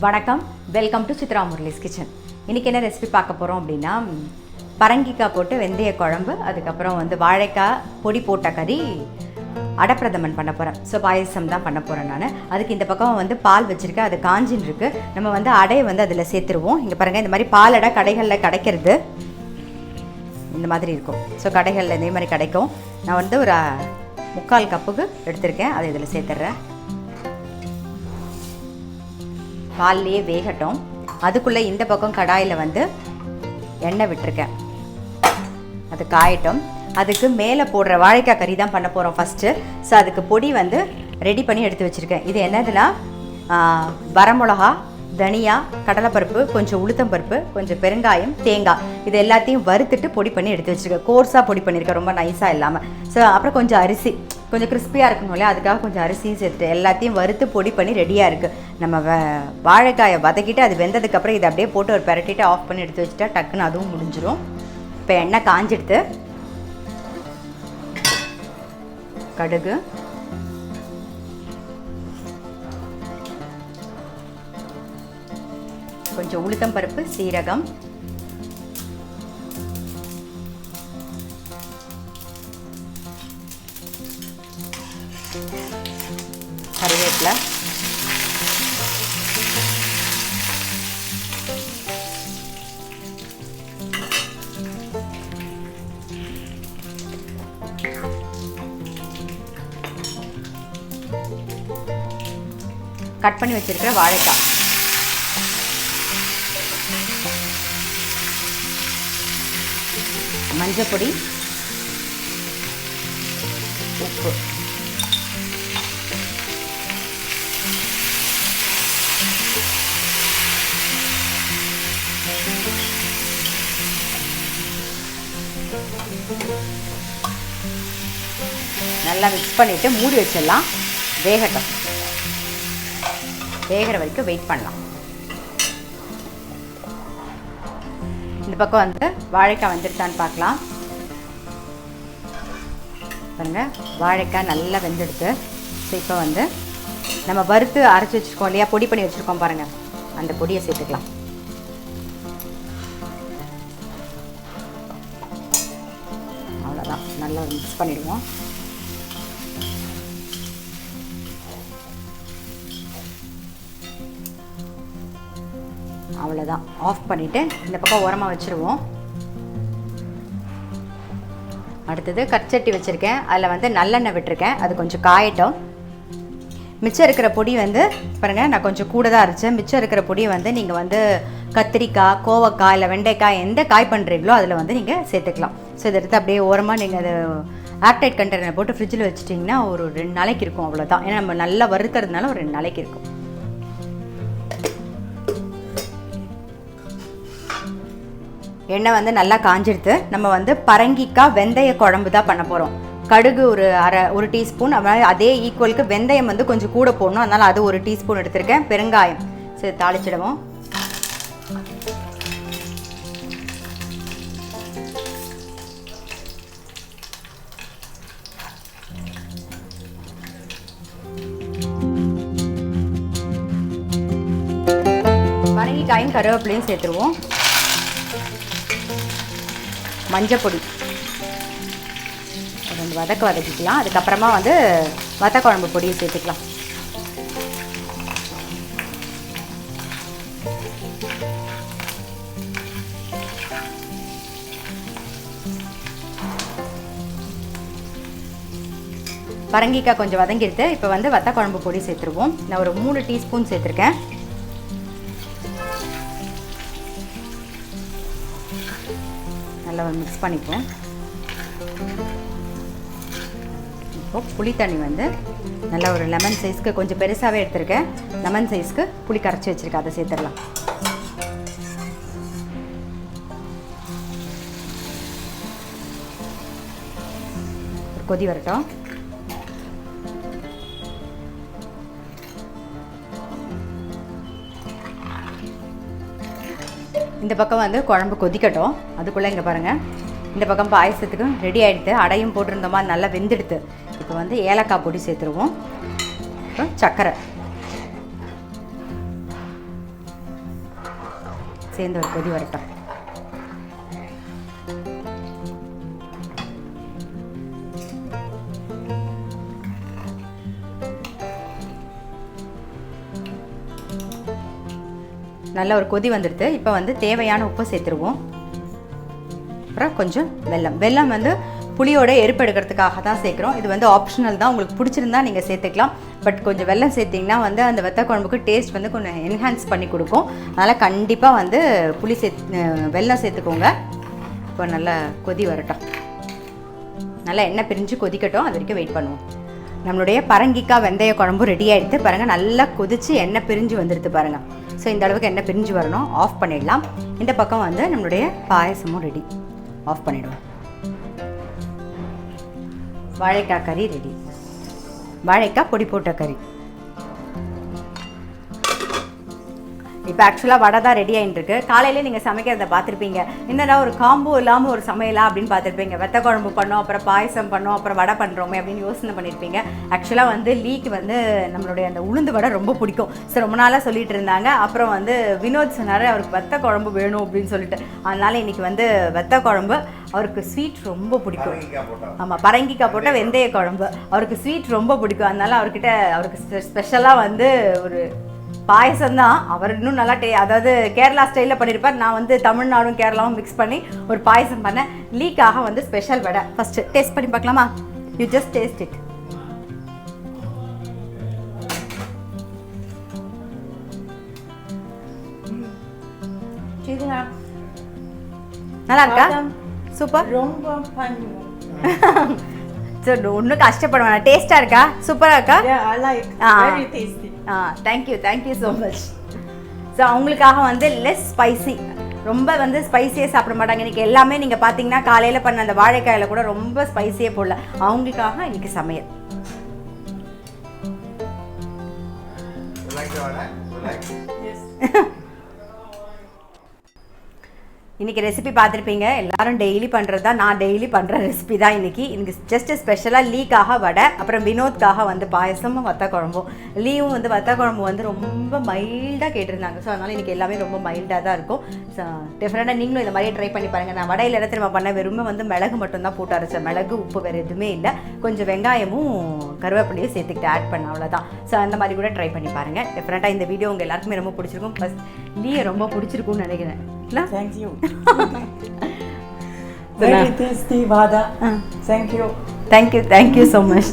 வணக்கம், welcome to Chitra Murali's kitchen. இன்றைக்கி என்ன ரெசிபி பார்க்க போகிறோம் அப்படின்னா, பரங்கிக்காய் போட்டு வெந்தய குழம்பு, அதுக்கப்புறம் வாழைக்காய் பொடி போட்ட கறி, அடப்பிரதமன் பண்ண போகிறேன். ஸோ பாயசம் தான் பண்ண போகிறேன் நான். அதுக்கு இந்த பக்கம் பால் வச்சுருக்கேன், அது காஞ்சின்னு இருக்குது. நம்ம அடையை அதில் சேர்த்துருவோம். இங்கே பாருங்கள், இந்த மாதிரி பால் அடை கடைகளில் கிடைக்கிறது இந்த மாதிரி இருக்கும். ஸோ கடைகளில் இதே மாதிரி கிடைக்கும். நான் ஒரு 3/4 கப்புக்கு எடுத்திருக்கேன், அதை இதில் சேர்த்துட்றேன். பால்லையே வேகட்டும். அதுக்குள்ளே இந்த பக்கம் கடாயில் எண்ணெய் விட்டுருக்கேன், அது காயட்டும். அதுக்கு மேலே போடுற வாழைக்காய் கறி தான் பண்ண போகிறோம் ஃபஸ்ட்டு. ஸோ அதுக்கு பொடி ரெடி பண்ணி எடுத்து வச்சுருக்கேன். இது என்னதுன்னா, வரமிளகா, தனியா, கடலைப்பருப்பு, கொஞ்சம் உளுத்தம்பருப்பு, கொஞ்சம் பெருங்காயம், தேங்காய், இது எல்லாத்தையும் வறுத்துட்டு பொடி பண்ணி எடுத்து வச்சுருக்கேன். கோர்ஸாக பொடி பண்ணியிருக்கேன், ரொம்ப நைஸாக இல்லாமல். ஸோ அப்புறம் கொஞ்சம் அரிசி, கொஞ்சம் கிறிஸ்பியாக இருக்கணும் இல்லையா, அதுக்காக கொஞ்சம் அரிசியும் சேர்த்துட்டு எல்லாத்தையும் வறுத்து பொடி பண்ணி ரெடியாக இருக்குது. நம்ம வாழைக்காயை வதக்கிட்டு அது வெந்ததுக்கப்புறம் இதை அப்படியே போட்டு ஒரு பெரட்டிட்டு ஆஃப் பண்ணி எடுத்து வச்சுட்டா டக்குன்னு அதுவும் முடிஞ்சிடும். இப்போ எண்ணெய் காஞ்சிடுத்து. கடுகு, கொஞ்சம் உளுத்தம் பருப்பு, சீரகம், கருவேப்பிலை, கட் பண்ணி வச்சிருக்கிற வாழைக்காய், மஞ்சள் பொடி, உப்பு, நல்லா மிக்ஸ் பண்ணிவிட்டு மூடி வச்சிடலாம். வேகட்டும். வேகிற வரைக்கும் வெயிட் பண்ணலாம். இந்த பக்கம் வாழைக்காய் வந்துடுச்சான்னு பார்க்கலாம். பாருங்க, வாழைக்காய் நல்லா வெந்தெடுத்து. ஸோ இப்போ நம்ம வறுத்து அரைச்சி வச்சுருக்கோம் இல்லையா, பொடி பண்ணி வச்சுருக்கோம் பாருங்கள், அந்த பொடியை சேர்த்துக்கலாம். அவ்வளோதான், நல்லா மிக்ஸ் பண்ணிடுவோம். அவ்வளோதான், ஆஃப் பண்ணிவிட்டு இந்த பக்கம் உரமாக வச்சுருவோம். அடுத்தது கற்சட்டி வச்சுருக்கேன், அதில் நல்லெண்ணெய் விட்டுருக்கேன், அது கொஞ்சம் காயட்டும். மிச்சம் இருக்கிற பொடி பாருங்கள், நான் கொஞ்சம் கூட தான் அரைச்சேன். மிச்சம் இருக்கிற பொடியை நீங்கள் கத்திரிக்காய், கோவக்காய், இல்லை வெண்டைக்காய், எந்த காய் பண்ணுறீங்களோ அதில் நீங்கள் சேர்த்துக்கலாம். ஸோ இதை எடுத்து அப்படியே ஓரமாக நீங்கள் அதை ஏர்டைட் கண்டெய்னரில் போட்டு ஃப்ரிட்ஜில் வச்சுட்டிங்கன்னா ஒரு 2 நாளைக்கு இருக்கும். அவ்வளோதான். ஏன்னா நம்ம நல்லா வறுக்கிறதுனால ஒரு 2 நாளைக்கு இருக்கும். எண்ணெய் நல்லா காஞ்சிடுத்து. நம்ம பரங்கிக்காய் வெந்தய குழம்பு தான் பண்ண போகிறோம். கடுகு ஒரு டீஸ்பூன், அதே ஈக்குவலுக்கு வெந்தயம் கொஞ்சம் கூட போடணும், அதனால் அது 1 டீஸ்பூன் எடுத்திருக்கேன். பெருங்காயம் சரி தாளிச்சிடுவோம். பரங்கிக்காயும் கருவேப்பிலையும் சேர்த்துருவோம். மஞ்சள் பொடி 2 வதக்கிக்கலாம். அதுக்கப்புறமா வத்த குழம்பு பொடியை சேர்த்துக்கலாம். பரங்கிக்காய் கொஞ்சம் வதங்கிடுது. இப்போ வத்த குழம்பு பொடி சேர்த்துருவோம். நான் ஒரு 3 டீஸ்பூன் சேர்த்துருக்கேன். நல்லா மிக்ஸ் பண்ணிப்போம். இப்போ புளி தண்ணி நல்லா ஒரு லெமன் சைஸ்க்கு, கொஞ்சம் பெருசாகவே எடுத்துருக்கேன். லெமன் சைஸ்க்கு புளி கரைச்சி வச்சுருக்கேன், அதை சேர்த்துடலாம். ஒரு கொதி வரட்டும். இந்த பக்கம் குழம்பு கொதிக்கட்டும். அதுக்குள்ளே இங்கே பாருங்கள், இந்த பக்கம் பாயசத்துக்கு ரெடி ஆகிடுது. அடையும் போட்டிருந்தோமா, நல்லா வெந்துடுது. இப்போ ஏலக்காய் பொடி சேர்த்துருவோம். அப்புறம் சர்க்கரை, சேர்ந்து ஒரு கொதி வரட்டும். நல்ல ஒரு கொதி வந்துடுது. இப்போ வந்து தேவையான உப்பு சேர்த்துருவோம். அப்புறம் கொஞ்சம் வெல்லம். வெல்லம் வந்து புளியோட எரிப்பு எடுக்கிறதுக்காக தான் சேர்க்குறோம். இது வந்து ஆப்ஷனல் தான், உங்களுக்கு பிடிச்சிருந்தா நீங்கள் சேர்த்துக்கலாம். பட் கொஞ்சம் வெல்லம் சேர்த்திங்கன்னா வந்து அந்த வத்த குழம்புக்கு டேஸ்ட் வந்து கொஞ்சம் என்ஹான்ஸ் பண்ணி கொடுக்கும். அதனால் கண்டிப்பாக வந்து வெல்லம் சேர்த்துக்கோங்க. இப்போ நல்லா கொதி வரட்டும், நல்லா எண்ணெய் பிரிஞ்சு கொதிக்கட்டும், அது வரைக்கும் வெயிட் பண்ணுவோம். நம்மளுடைய பரங்கிக்காய் வெந்தய குழம்பு ரெடி ஆகிடுது பாருங்கள். நல்லா கொதித்து எண்ணெய் பிரிஞ்சு வந்துடுது பாருங்கள். ஸோ இந்த அளவுக்கு எண்ணெய் பிரிஞ்சு வரணும். ஆஃப் பண்ணிடலாம். இந்த பக்கம் வந்து நம்மளுடைய பாயசமும் ரெடி. ஆஃப் பண்ணிவிடுவோம். வாழைக்காய் கறி ரெடி. வாழைக்காய் பொடி போட்ட கறி. இப்போ ஆக்சுவலாக வடை தான் ரெடி ஆகிட்டு இருக்கு. காலையிலே நீங்கள் சமைக்கிறத பார்த்துருப்பீங்க. என்னடா ஒரு காம்போ இல்லாமல் ஒரு சமையலா அப்படின்னு பார்த்துருப்பீங்க. வெத்த குழம்பு பண்ணோம், அப்புறம் பாயசம் பண்ணோம், அப்புறம் வடை பண்ணுறோமே அப்படின்னு யோசனை பண்ணியிருப்பீங்க. ஆக்சுவலாக வந்து லீக்கு வந்து நம்மளுடைய அந்த உளுந்து வடை ரொம்ப பிடிக்கும். ஸோ ரொம்ப நாளாக சொல்லிட்டு இருந்தாங்க. அப்புறம் வந்து வினோத் சொன்னார் அவருக்கு வெத்த குழம்பு வேணும் அப்படின்னு சொல்லிட்டு. அதனால இன்னைக்கு வந்து வெத்த குழம்பு, அவருக்கு ஸ்வீட் ரொம்ப பிடிக்கும். ஆமாம், பரங்கிக்காய் போட்ட வெந்தய குழம்பு அவருக்கு ஸ்வீட் ரொம்ப பிடிக்கும். அதனால அவருக்கு ஸ்பெஷலாக வந்து ஒரு பாயசம் தான். அவர் இன்னும் நல்லா அதாவது கேரளா ஸ்டைலில் பண்ணியிருப்பார். நான் வந்து தமிழ்நாடும் கேரளாவும் மிக்ஸ் பண்ணி ஒரு பாயசம் பண்ணேன். லீக்காக வந்து ஸ்பெஷல் வடை. ஃபஸ்ட்டு டேஸ்ட் பண்ணி பார்க்கலாமா? You just taste it. நல்லா இருக்கா? சூப்பர். ரொம்ப சரி, ஒன்றும் கஷ்டப்பட வேணாம். டேஸ்ட்டாக இருக்கா? சூப்பராக இருக்கா? Thank you so much. ஸோ அவங்களுக்காக வந்து லெஸ் ஸ்பைசி, ரொம்ப வந்து ஸ்பைஸியே சாப்பிட மாட்டாங்க. இன்றைக்கி எல்லாமே நீங்கள் பார்த்தீங்கன்னா காலையில் பண்ண அந்த வாழைக்காயில் கூட ரொம்ப ஸ்பைஸியே போடல. அவங்களுக்காக இன்றைக்கி சமையல். இன்றைக்கி ரெசிபி பார்த்துருப்பீங்க. எல்லோரும் டெய்லி பண்ணுறது தான். நான் டெய்லி பண்ணுற ரெசிபி தான் இன்றைக்கி. ஜஸ்ட்டு ஸ்பெஷலாக லீக்காக வடை, அப்புறம் வினோத்காக வந்து பாயசமும் வத்த குழம்பும். லீவும் வந்து வத்த குழம்பு வந்து ரொம்ப மைல்டாக கேட்டிருந்தாங்க. ஸோ அதனால் இன்றைக்கி எல்லாமே ரொம்ப மைல்டாக தான் இருக்கும். ஸோ டிஃப்ரெண்ட்டாக நீங்களும் இந்த மாதிரியே ட்ரை பண்ணி பாருங்கள். நான் வடையில் இடத்துல நம்ம பண்ண வெறுமே வந்து மிளகு மட்டும்தான் போட்டு அரைச்சேன். மிளகு, உப்பு, வேறு எதுவுமே இல்லை. கொஞ்சம் வெங்காயமும் கருவேப்பிலையும் சேர்த்துக்கிட்டு ஆட் பண்ண, அவ்வளோதான். ஸோ அந்த மாதிரி கூட ட்ரை பண்ணி பாருங்கள். டிஃப்ரெண்ட்டாக இந்த வீடியோ உங்கள் எல்லாருக்குமே ரொம்ப பிடிச்சிருக்கும். ப்ளஸ் லீயை ரொம்ப பிடிச்சிருக்கும்னு நினைக்கிறேன். Thank you. Very tasty vada. Thank you. Thank you so much.